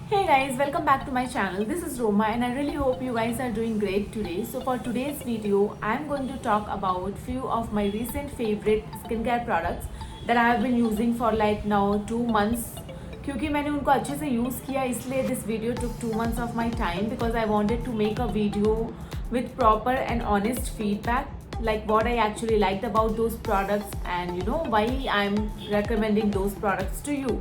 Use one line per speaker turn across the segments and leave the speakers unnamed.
Hey guys, welcome back to my channel. This is Roma and I really hope you guys are doing great today. So for today's video, I'm going to talk about few of my recent favorite skincare products that I have been using for like now 2 months. क्योंकि मैंने उनको अच्छे से use किया इसलिए this video took 2 months of my time because I wanted to make a video with proper and honest feedback like what I actually liked about those products and you know why I'm recommending those products to you.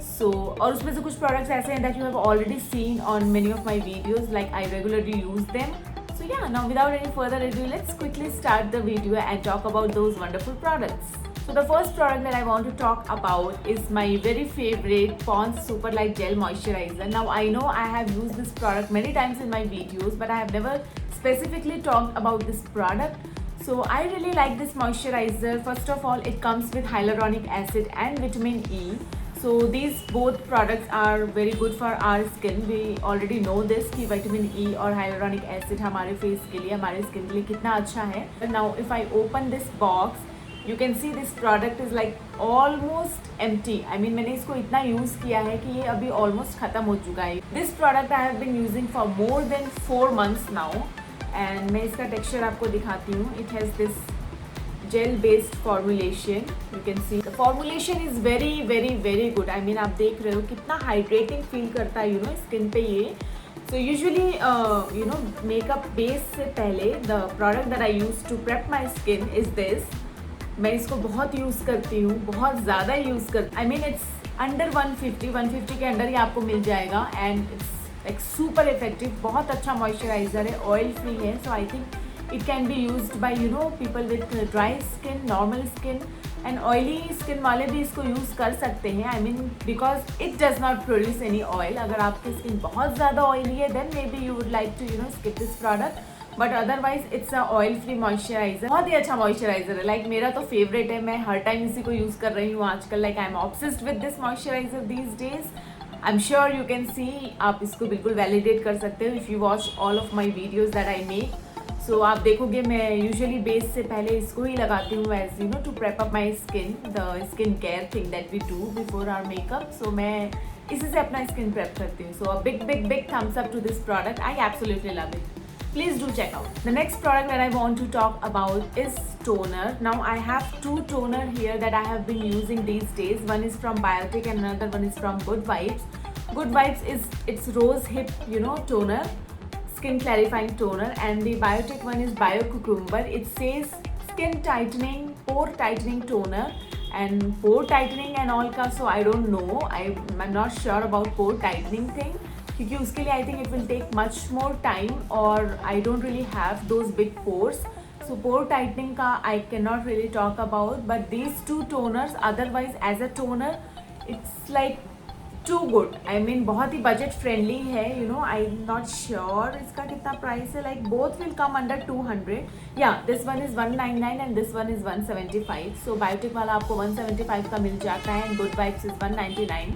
So और उसमें से कुछ products ऐसे हैं that you have already seen on many of my videos like I regularly use them. So yeah, now without any further ado, let's quickly start the video and talk about those wonderful products. So the first product that I want to talk about is my very favorite Pond's Super Light Gel Moisturizer. Now I know I have used this product many times in my videos, but I have never specifically talked about this product. So I really like this moisturizer. First of all, it comes with hyaluronic acid and vitamin E. So these both products are very good for our skin. We already know this कि vitamin E और hyaluronic acid हमारे face के लिए हमारे skin के लिए कितना अच्छा है. Now if I open this box, you can see this product is like almost empty. I mean मैंने इसको इतना use किया है कि ये अभी almost ख़त्म हो चुका है. This product I have been using for more than 4 months now. And मैं इसका texture आपको दिखाती हूँ. It has this gel based formulation. You can see the formulation is very good. I mean आप देख रहे हो कितना hydrating feel करता है you know skin पे ये. So usually you know makeup base से पहले the product that I use to prep my skin is this. मैं इसको बहुत यूज़ करती हूँ, बहुत ज़्यादा यूज़ करती हूँ. I mean it's under 150 के अंडर ही आपको मिल जाएगा and it's like super effective. बहुत अच्छा मॉइस्चराइज़र है, ऑयल फ्री है. So I think it can be used by you know people with dry skin, normal skin and oily skin वाले भी इसको use कर सकते हैं. I mean because it does not produce any oil. अगर आपकी skin बहुत ज़्यादा oily है then maybe you would like to you know skip this product. But otherwise it's a oil free moisturizer. बहुत ही अच्छा moisturizer है. Like मेरा तो favorite है. मैं हर time इसी को use कर रही हूँ आजकल. Like I'm obsessed with this moisturizer these days. I'm sure you can see. आप इसको बिल्कुल validate कर सकते हो if you watch all of my videos that I make. So आप देखोगे मैं यूजुअली बेस से पहले इसको ही लगाती हूँ as you know to prep up my skin, the skin care thing that we do before our makeup. So मैं इसी से अपना स्किन प्रेप करती हूँ. So a big thumbs up to this product. I absolutely love it. Please do check out. The next product that I want to talk about is toner. Now I have two toner here that I have been using these days. One is from Biotic and another one is from Good Vibes. Good Vibes is its rose hip, you know, toner, skin clarifying toner, and the Biotic one is Bio Cucumber. It says skin tightening, pore tightening toner and pore tightening and all का. So I don't know. I'm not sure about pore tightening thing. क्योंकि उसके लिए I think it will take much more time और I don't really have those big pores. So pore tightening का I can not really talk about. But these two toners otherwise as a toner it's like too good. I mean बहुत ही budget friendly है. You know I am not sure इसका कितना price है. Like both will come under 200. Yeah this one is 199 and this one is 175. So Biotique वाला आपको 175 का मिल जाता है and Good Vibes is 199.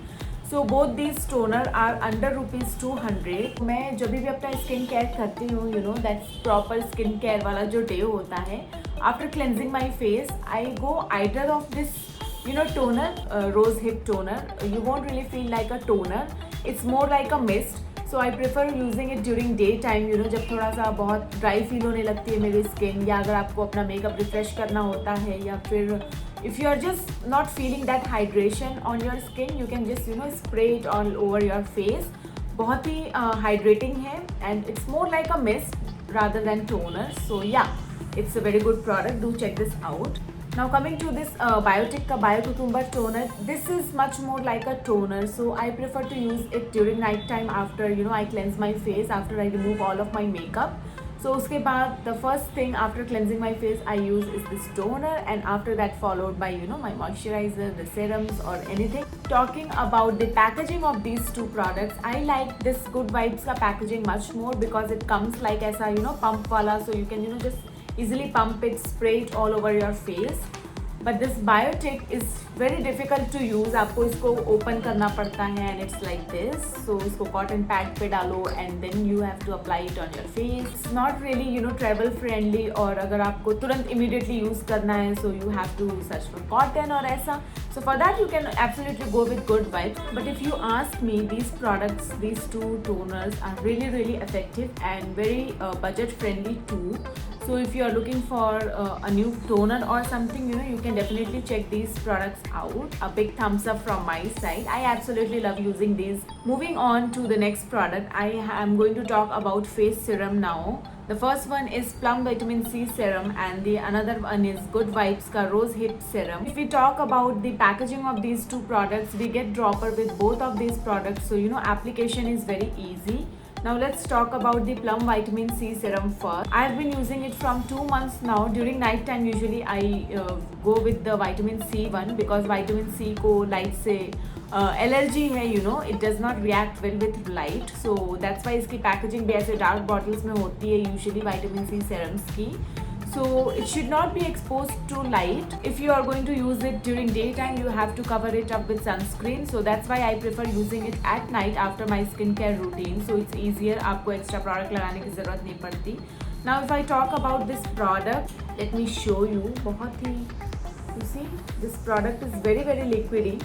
So both these toner are under ₹200. मैं जब भी अपना स्किन केयर करती हूँ you know that's proper skin care वाला जो डे होता है after cleansing my face I go either of this you know toner, rose hip toner. You won't really feel like a toner. It's more like a mist. So I prefer using it during daytime. You know जब थोड़ा सा बहुत dry feel होने लगती है मेरी skin या अगर आपको अपना मेकअप रिफ्रेश करना होता है या फिर if you are just not feeling that hydration on your skin you can just you know spray it all over your face. बहुत ही hydrating है and it's more like a mist rather than toner. So yeah, it's a very good product. Do check this out. Now coming to this Biotic का Bio Cucumber toner, this is much more like a toner. So I prefer to use it during night time after you know I cleanse my face, after I remove all of my makeup. So उसके बाद the first thing after cleansing my face I use is this toner and after that followed by you know my moisturizer, the serums or anything. Talking about the packaging of these two products, I like this Good Vibes का packaging much more because it comes like ऐसा you know pump वाला, so you can you know just easily pump it, spray it all over your face. But this Biotic is very difficult to use. आपको इसको open करना पड़ता है and it's like this. So इसको cotton pad पे डालो and then you have to apply it on your face. It's not really you know travel friendly और अगर आपको तुरंत immediately use करना है so you have to search for cotton और ऐसा. So for that you can absolutely go with Good Vibes. But if you ask me, these products, these two toners are really effective and very budget friendly too. So if you are looking for a new toner or something, you can definitely check these products out. A big thumbs up from my side. I absolutely love using these. Moving on to the next product, I am going to talk about face serum now. The first one is Plum Vitamin C Serum and the another one is Good Vibes Ka Rose Hip Serum. If we talk about the packaging of these two products, we get dropper with both of these products. So application is very easy. Now let's talk about the Plum Vitamin C Serum first. I've been using it from 2 months now. During night time usually I go with the Vitamin C one because Vitamin C को light से allergy है, it does not react well with light. So that's why इसकी packaging भी ऐसे dark bottles में होती है usually Vitamin C serums की. So it should not be exposed to light. If you are going to use it during daytime, you have to cover it up with sunscreen. So that's why I prefer using it at night after my skincare routine. So it's easier. आपको extra product लगाने की ज़रूरत नहीं पड़ती. Now if I talk about this product, let me show you. बहुत ही, you see, this product is very liquidy.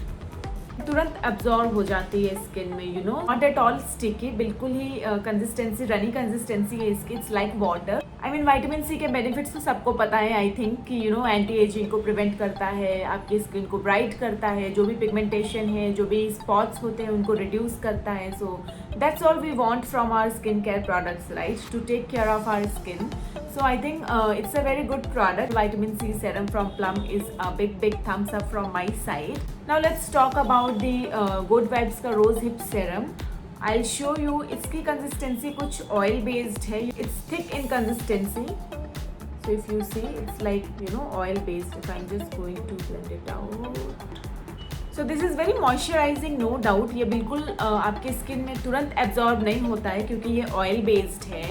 तुरंत absorb हो जाती है स्किन में, नॉट एट ऑल स्टिकी, बिल्कुल ही कंसिस्टेंसी रनी कंसिस्टेंसी है इसकी. It's like water. I mean vitamin C के बेनिफिट्स तो सबको पता है आई थिंक कि एंटी एजिंग को प्रिवेंट करता है, आपकी स्किन को ब्राइट करता है, जो भी पिगमेंटेशन है, जो भी स्पॉट्स होते हैं उनको रिड्यूस करता है. So that's all we want from our skin care products, right, to take care of our skin. So I think it's a very good product. Vitamin C serum from Plum is a big thumbs up from my side. Now let's talk about the Good Vibes का Rose Hip Serum. I'll show you. इसकी consistency कुछ oil based है. It's thick in consistency. So if you see, it's like oil based. If I'm just going to blend it out. So this is very moisturizing, no doubt. ये बिल्कुल आपके skin में तुरंत absorb नहीं होता है क्योंकि ये oil based है.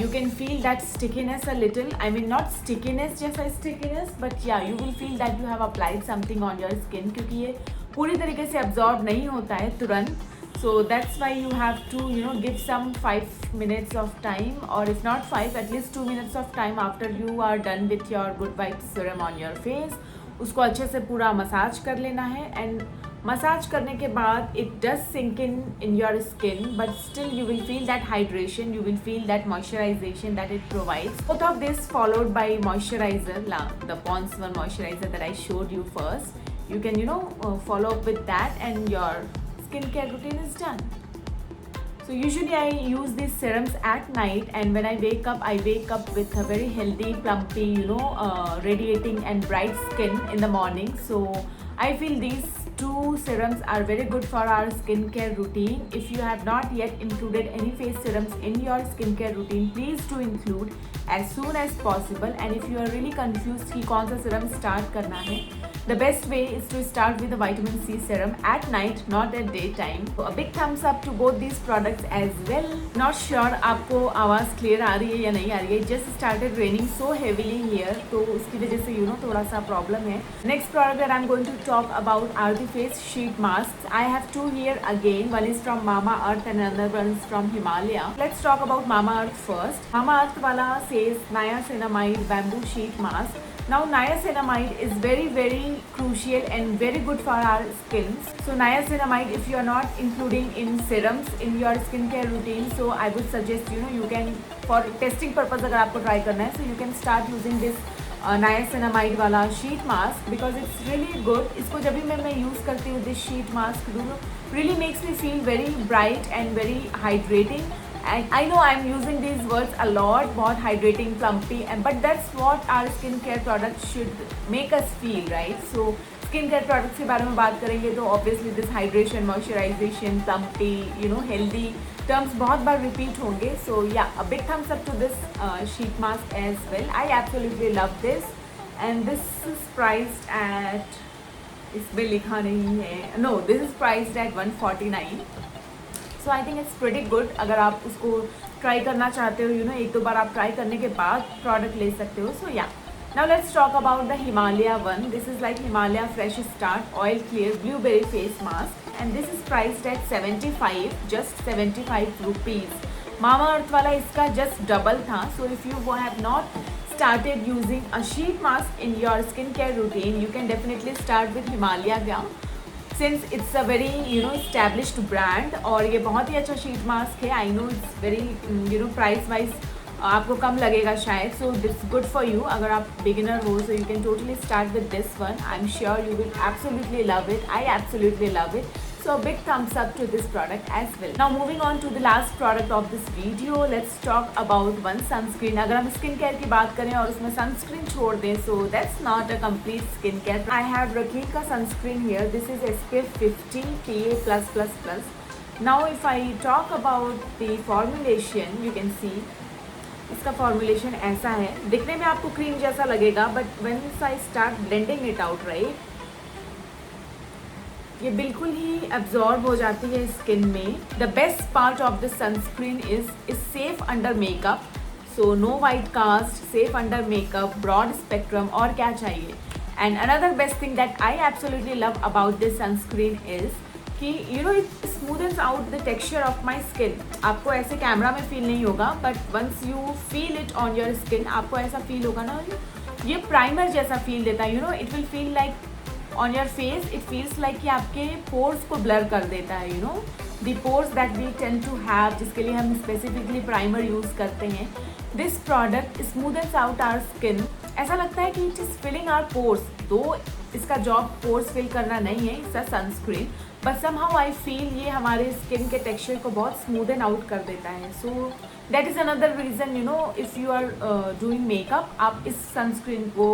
You can feel that stickiness a little. I mean not stickiness जैसा stickiness, but yeah, you will feel that you have applied something on your skin क्योंकि ये पूरी तरीके से absorb नहीं होता है तुरंत. So that's why you have to give some 5 minutes of time, or if not 5, at least 2 minutes of time after you are done with your Good Vibes serum on your face. उसको अच्छे से पूरा massage कर लेना है. And massage करने के बाद it does sink in your skin, but still you will feel that hydration, you will feel that moisturization that it provides. Both of this followed by moisturizer, the Pond's one moisturizer that I showed you first. You can follow up with that and your skincare routine is done. So usually I use these serums at night, and when I wake up with a very healthy, plumpy, radiating and bright skin in the morning. So I feel these two serums are very good for our skincare routine. If you have not yet included any face serums in your skincare routine, please do include as soon as possible. And if you are really confused कि कौन सा serum start करना है, the best way is to start with the vitamin C serum at night, not at daytime. So a big thumbs up to both these products as well. Not sure आपको आवाज़ clear आ रही है या नहीं आ रही है. Just started raining so heavily here, तो उसकी वजह से थोड़ा सा problem है. Next product that I'm going to talk about are the face sheet masks. I have two here again. One is from Mamaearth and another one is from Himalaya. Let's talk about Mamaearth first. Mamaearth wala says niacinamide bamboo sheet mask. Now niacinamide is very crucial and very good for our skins. So niacinamide, if you are not including in serums in your skincare routine, so I would suggest you can, for testing purpose अगर आपको try करना है, so you can start using this niacinamide वाला sheet mask because it's really good. इसको जब भी मैं use करती हूँ, this sheet mask really makes me feel very bright and very hydrating. And I know I'm using these words a lot, बहुत hydrating, plumpy, but that's what our skincare products should make us feel, right? So skincare products के बारे में बात करेंगे तो obviously this hydration, moisturization, plumpy, healthy terms बहुत बार repeat होंगे. So yeah, a big thumbs up to this sheet mask as well. I absolutely love this, and this is priced at, इसमें लिखा नहीं है, no, this is priced at 149. So I think it's pretty good. अगर आप उसको try करना चाहते हो, एक दो बार आप ट्राई करने के बाद प्रोडक्ट ले सकते हो. So yeah. Now let's talk about the Himalaya one. This is like Himalaya Fresh Start Oil Clear Blueberry Face Mask, and this is priced at 75, just 75 rupees. Mamaearth वाला इसका just double था. So if you have not started using a sheet mask in your skincare routine, you can definitely start with Himalaya Gum, since it's a very established brand और ये बहुत ही अच्छा sheet mask है. I know it's very price wise आपको कम लगेगा शायद, सो that's good for you. अगर आप बिगिनर हो so you can totally start with this one. I am sure you will absolutely love it. I absolutely love it. So a big thumbs up to this product as well. Now moving on to the last product of this video, let's talk about one sunscreen. अगर हम skin care की बात करें और उसमें sunscreen छोड़ दें, so that's not a complete skin care. I have Raquel का sunscreen here. This is SPF 50 PA+++. Now if I talk about the formulation, you can see इसका फॉर्मुलेशन ऐसा है. दिखने में आपको क्रीम जैसा लगेगा, but when I start blending it out right, ये बिल्कुल ही एब्जॉर्ब हो जाती है स्किन में. The best part of the sunscreen is safe under makeup, so no white cast, safe under makeup, broad spectrum, और क्या चाहिए. And another best thing that I absolutely love about this sunscreen is कि it smoothens out the texture of my skin. आपको ऐसे camera में feel नहीं होगा, but once you feel it on your skin आपको ऐसा फील होगा ना, ये प्राइमर जैसा फील देता है. It will feel like on your face, it feels like कि आपके पोर्स को ब्लर कर देता है. The pores that we tend to have, जिसके लिए हम स्पेसिफिकली प्राइमर यूज़ करते हैं. This product smoothens out our skin. ऐसा लगता है कि it is filling our pores. तो इसका जॉब पोर्स फिल करना नहीं है, it's a sunscreen, but somehow I feel ये हमारे स्किन के टेक्सचर को बहुत स्मूदन आउट कर देता है. So that is another reason if you are doing makeup, आप इस सनस्क्रीन को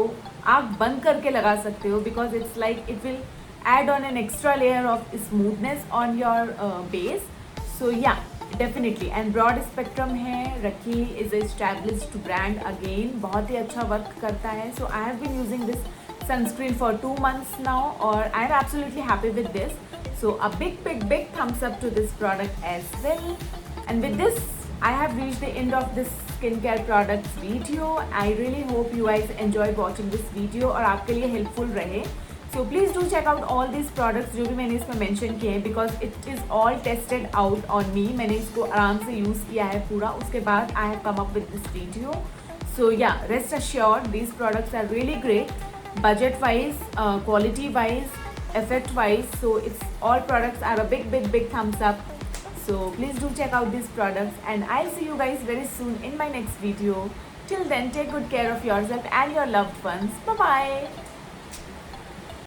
आँख बंद करके लगा सकते हो, because it's like it will add on an extra layer of smoothness on your base. So yeah definitely. And broad spectrum है. Reequil is established brand, again बहुत ही अच्छा वर्क करता है. So I have been using this sunscreen for 2 months now, or I am absolutely happy with this. So a big thumbs up to this product as well. And with this I have reached the end of this skincare products video. I really hope you guys enjoyed watching this video और आपके लिए helpful रहे. So please do check out all these products जो भी मैंने इसमें mention किए हैं, because it is all tested out on me. मैंने इसको आराम से यूज़ किया है पूरा, उसके बाद I have come up with this video. So yeah, rest assured these products are really great. Budget wise, quality wise, effect wise, so it's all products are a big thumbs up. So please do check out these products, and I'll see you guys very soon in my next video. Till then, take good care of yourself and your loved ones. Bye bye.